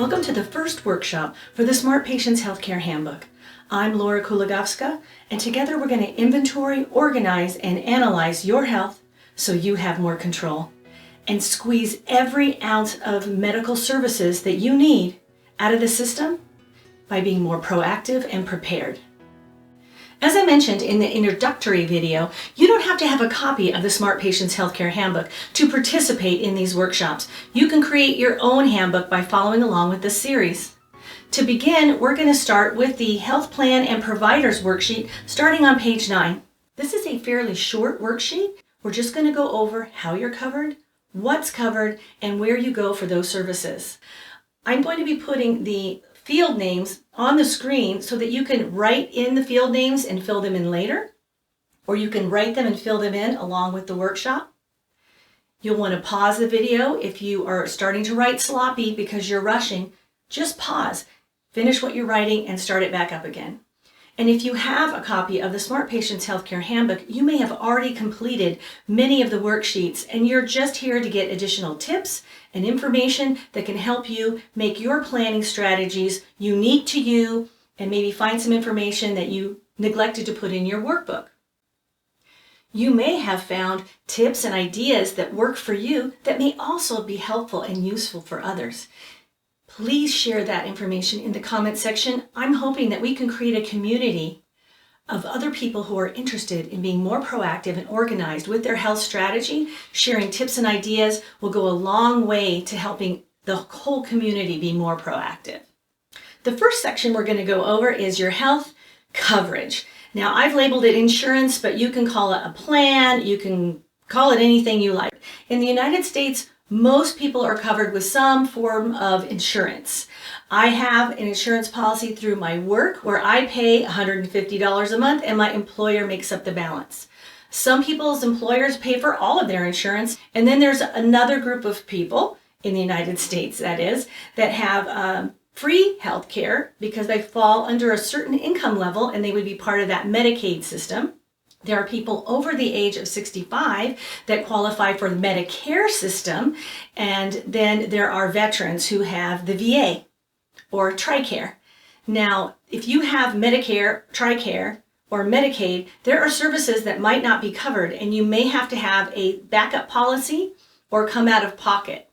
Welcome to the first workshop for the Smart Patients Healthcare Handbook. I'm Laura Kuligowska, and together we're going to inventory, organize, and analyze your health so you have more control, and squeeze every ounce of medical services that you need out of the system by being more proactive and prepared. As I mentioned in the introductory video, you don't have to have a copy of the Smart Patients Healthcare Handbook to participate in these workshops. You can create your own handbook by following along with this series. To begin, we're going to start with the Health Plan and Providers Worksheet starting on page 9. This is a fairly short worksheet. We're just going to go over how you're covered, what's covered, and where you go for those services. I'm going to be putting the field names on the screen so that you can write in the field names and fill them in later, or you can write them and fill them in along with the workshop. You'll want to pause the video if you are starting to write sloppy because you're rushing. Just pause, finish what you're writing, and start it back up again. And if you have a copy of the Smart Patients Healthcare Handbook, you may have already completed many of the worksheets, and you're just here to get additional tips and information that can help you make your planning strategies unique to you and maybe find some information that you neglected to put in your workbook. You may have found tips and ideas that work for you that may also be helpful and useful for others. Please share that information in the comment section. I'm hoping that we can create a community of other people who are interested in being more proactive and organized with their health strategy. Sharing tips and ideas will go a long way to helping the whole community be more proactive. The first section we're going to go over is your health coverage. Now, I've labeled it insurance, but you can call it a plan. You can call it anything you like. In the United States, most people are covered with some form of insurance. I have an insurance policy through my work where I pay $150 a month and my employer makes up the balance. Some people's employers pay for all of their insurance, and then there's another group of people in the United States, that is, that have free health care because they fall under a certain income level and they would be part of that Medicaid system. There are people over the age of 65 that qualify for the Medicare system, and then there are veterans who have the VA or TRICARE. Now, if you have Medicare, TRICARE, or Medicaid, there are services that might not be covered, and you may have to have a backup policy or come out of pocket.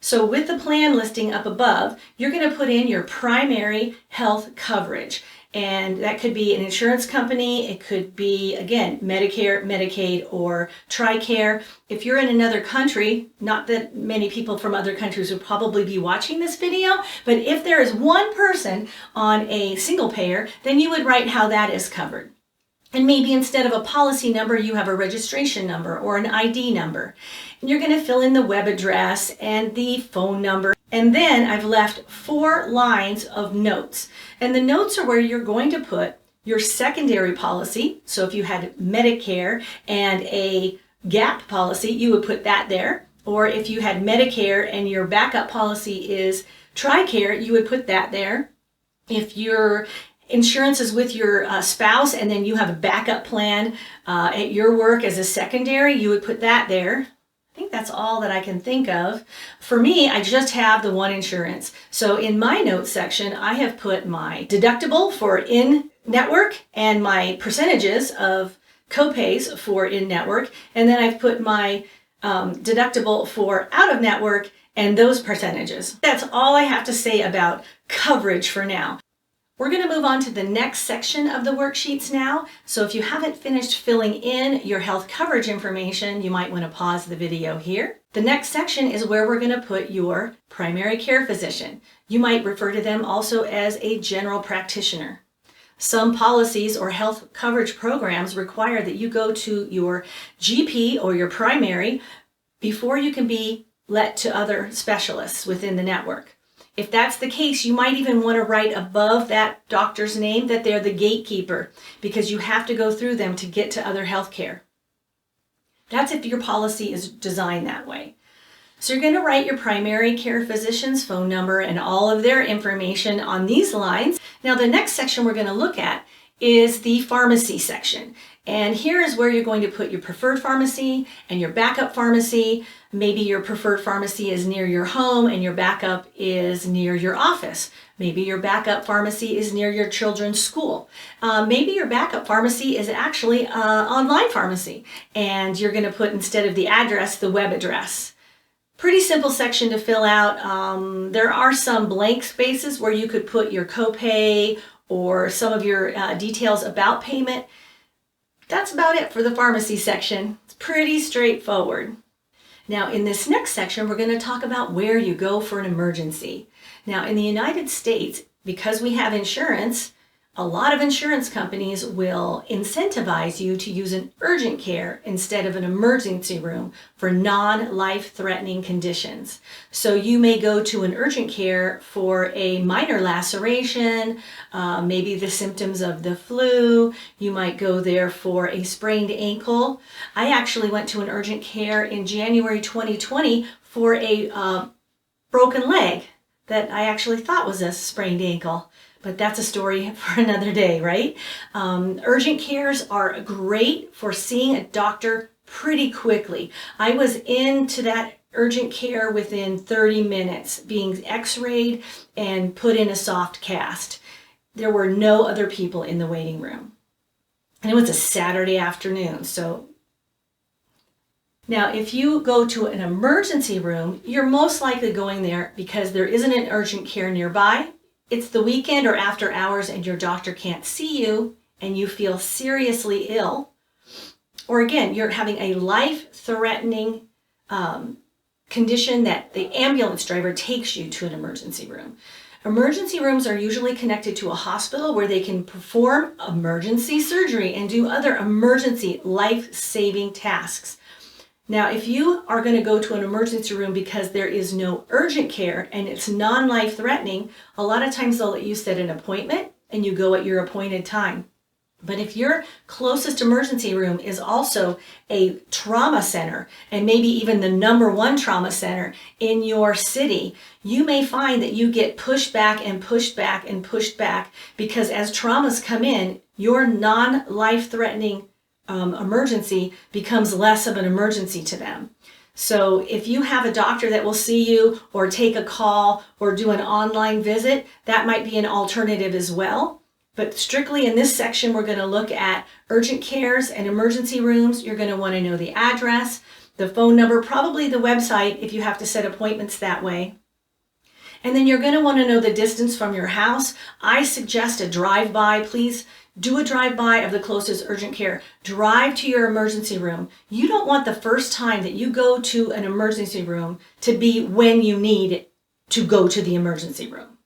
So with the plan listing up above, you're going to put in your primary health coverage. And that could be an insurance company. It could be, again, Medicare, Medicaid, or TRICARE. If you're in another country, not that many people from other countries would probably be watching this video, but if there is one person on a single payer, then you would write how that is covered. And maybe instead of a policy number, you have a registration number or an ID number. And you're going to fill in the web address and the phone number. And then I've left 4 lines of notes. And the notes are where you're going to put your secondary policy. So if you had Medicare and a gap policy, you would put that there. Or if you had Medicare and your backup policy is TRICARE, you would put that there. If your insurance is with your spouse and then you have a backup plan at your work as a secondary, you would put that there. I think that's all that I can think of. For me, I just have the one insurance. So in my notes section, I have put my deductible for in-network and my percentages of copays for in-network. And then I've put my deductible for out-of-network and those percentages. That's all I have to say about coverage for now. We're going to move on to the next section of the worksheets now. So if you haven't finished filling in your health coverage information, you might want to pause the video here. The next section is where we're going to put your primary care physician. You might refer to them also as a general practitioner. Some policies or health coverage programs require that you go to your GP or your primary before you can be let to other specialists within the network. If that's the case, you might even want to write above that doctor's name that they're the gatekeeper because you have to go through them to get to other health care. That's if your policy is designed that way. So you're going to write your primary care physician's phone number and all of their information on these lines. Now the next section we're going to look at is the pharmacy section. And here is where you're going to put your preferred pharmacy and your backup pharmacy. Maybe your preferred pharmacy is near your home and your backup is near your office. Maybe your backup pharmacy is near your children's school. Maybe your backup pharmacy is actually an online pharmacy, and you're going to put, instead of the address, the web address. Pretty simple section to fill out. There are some blank spaces where you could put your copay or some of your details about payment. That's about it for the pharmacy section. It's pretty straightforward. Now, in this next section, we're going to talk about where you go for an emergency. Now, in the United States, because we have insurance, a lot of insurance companies will incentivize you to use an urgent care instead of an emergency room for non-life-threatening conditions. So you may go to an urgent care for a minor laceration, maybe the symptoms of the flu. You might go there for a sprained ankle. I actually went to an urgent care in January 2020 for a broken leg that I actually thought was a sprained ankle. But that's a story for another day, right? Urgent cares are great for seeing a doctor pretty quickly. I was into that urgent care within 30 minutes, being x-rayed and put in a soft cast. There were no other people in the waiting room. And it was a Saturday afternoon, so now, if you go to an emergency room, you're most likely going there because there isn't an urgent care nearby. It's the weekend or after hours and your doctor can't see you and you feel seriously ill. Or again, you're having a life-threatening condition that the ambulance driver takes you to an emergency room. Emergency rooms are usually connected to a hospital where they can perform emergency surgery and do other emergency life-saving tasks. Now, if you are going to go to an emergency room because there is no urgent care and it's non-life threatening, a lot of times they'll let you set an appointment and you go at your appointed time. But if your closest emergency room is also a trauma center, and maybe even the #1 trauma center in your city, you may find that you get pushed back and pushed back and pushed back because as traumas come in, your non-life threatening emergency becomes less of an emergency to them. So if you have a doctor that will see you or take a call or do an online visit, that might be an alternative as well. But strictly in this section, we're going to look at urgent cares and emergency rooms. You're going to want to know the address, the phone number, probably the website if you have to set appointments that way. And then you're going to want to know the distance from your house. I suggest a drive-by. Please do a drive-by of the closest urgent care. Drive to your emergency room. You don't want the first time that you go to an emergency room to be when you need to go to the emergency room.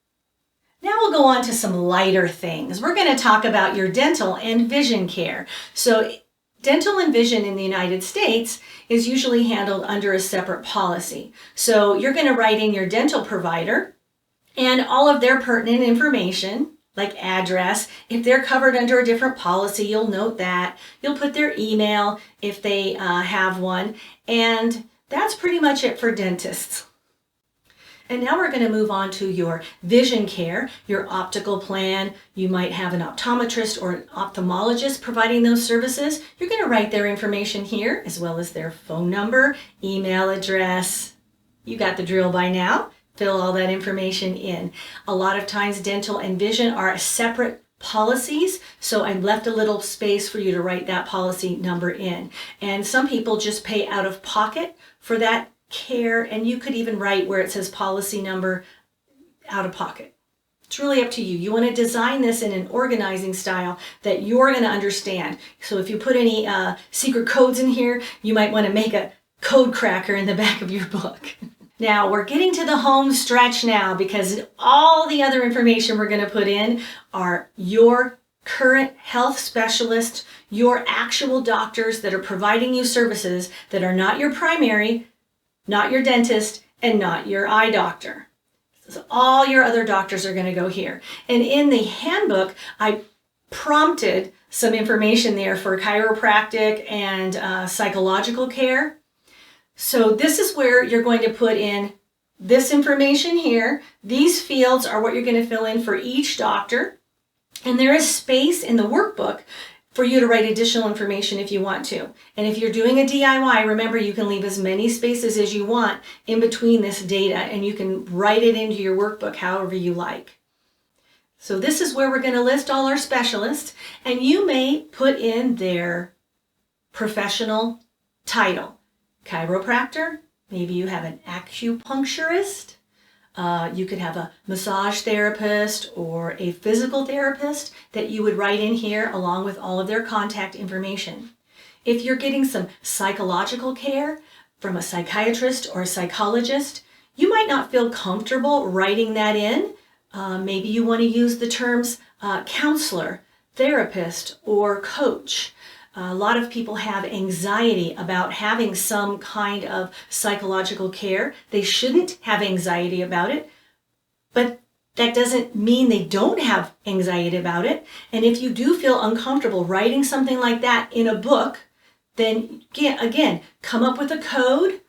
Now we'll go on to some lighter things. We're going to talk about your dental and vision care. So dental and vision in the United States is usually handled under a separate policy. So you're going to write in your dental provider and all of their pertinent information, like address. If they're covered under a different policy, you'll note that. You'll put their email if they have one. And that's pretty much it for dentists. And now we're going to move on to your vision care, your optical plan. You might have an optometrist or an ophthalmologist providing those services. You're going to write their information here, as well as their phone number, email address. You got the drill by now. Fill all that information in. A lot of times dental and vision are separate policies, so I left a little space for you to write that policy number in. And some people just pay out of pocket for that care, and you could even write where it says policy number out of pocket. It's really up to you. You want to design this in an organizing style that you're going to understand. So if you put any secret codes in here, you might want to make a code cracker in the back of your book. Now we're getting to the home stretch now, because all the other information we're going to put in are your current health specialist, your actual doctors that are providing you services that are not your primary, not your dentist, and not your eye doctor. So all your other doctors are going to go here. And in the handbook, I prompted some information there for chiropractic and psychological care. So this is where you're going to put in this information here. These fields are what you're going to fill in for each doctor. And there is space in the workbook for you to write additional information if you want to. And if you're doing a DIY, remember you can leave as many spaces as you want in between this data, and you can write it into your workbook however you like. So this is where we're going to list all our specialists, and you may put in their professional title. Chiropractor, maybe you have an acupuncturist, you could have a massage therapist or a physical therapist that you would write in here along with all of their contact information. If you're getting some psychological care from a psychiatrist or a psychologist, you might not feel comfortable writing that in. Maybe you want to use the terms counselor, therapist, or coach. A lot of people have anxiety about having some kind of psychological care. They shouldn't have anxiety about it, but that doesn't mean they don't have anxiety about it. And if you do feel uncomfortable writing something like that in a book, then again, come up with a code,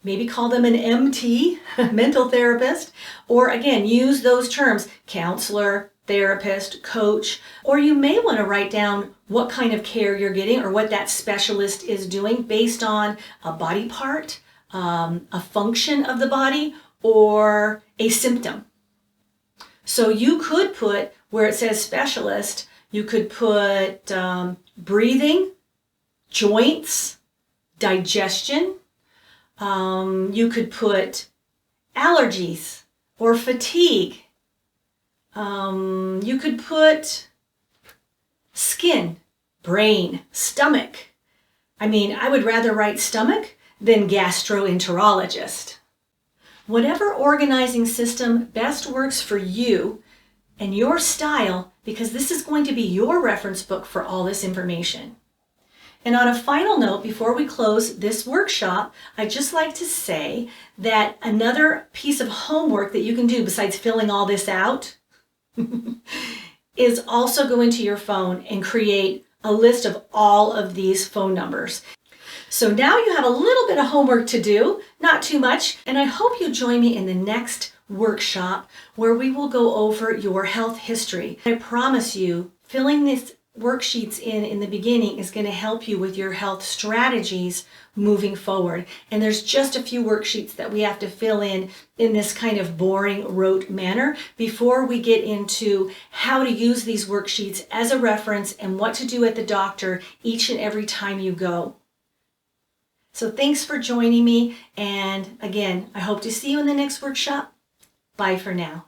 maybe call them an MT, mental therapist, or again, use those terms, counselor, therapist, coach, or you may want to write down what kind of care you're getting or what that specialist is doing based on a body part, a function of the body, or a symptom. So you could put, where it says specialist, you could put breathing, joints, digestion. You could put allergies or fatigue. You could put skin, brain, stomach. I mean, I would rather write stomach than gastroenterologist. Whatever organizing system best works for you and your style, because this is going to be your reference book for all this information. And on a final note, before we close this workshop, I'd just like to say that another piece of homework that you can do besides filling all this out is also go into your phone and create a list of all of these phone numbers. So now you have a little bit of homework to do, not too much, and I hope you join me in the next workshop where we will go over your health history. I promise you, filling these worksheets in the beginning is going to help you with your health strategies moving forward. And there's just a few worksheets that we have to fill in this kind of boring, rote manner before we get into how to use these worksheets as a reference and what to do at the doctor each and every time you go. So thanks for joining me. And again, I hope to see you in the next workshop. Bye for now.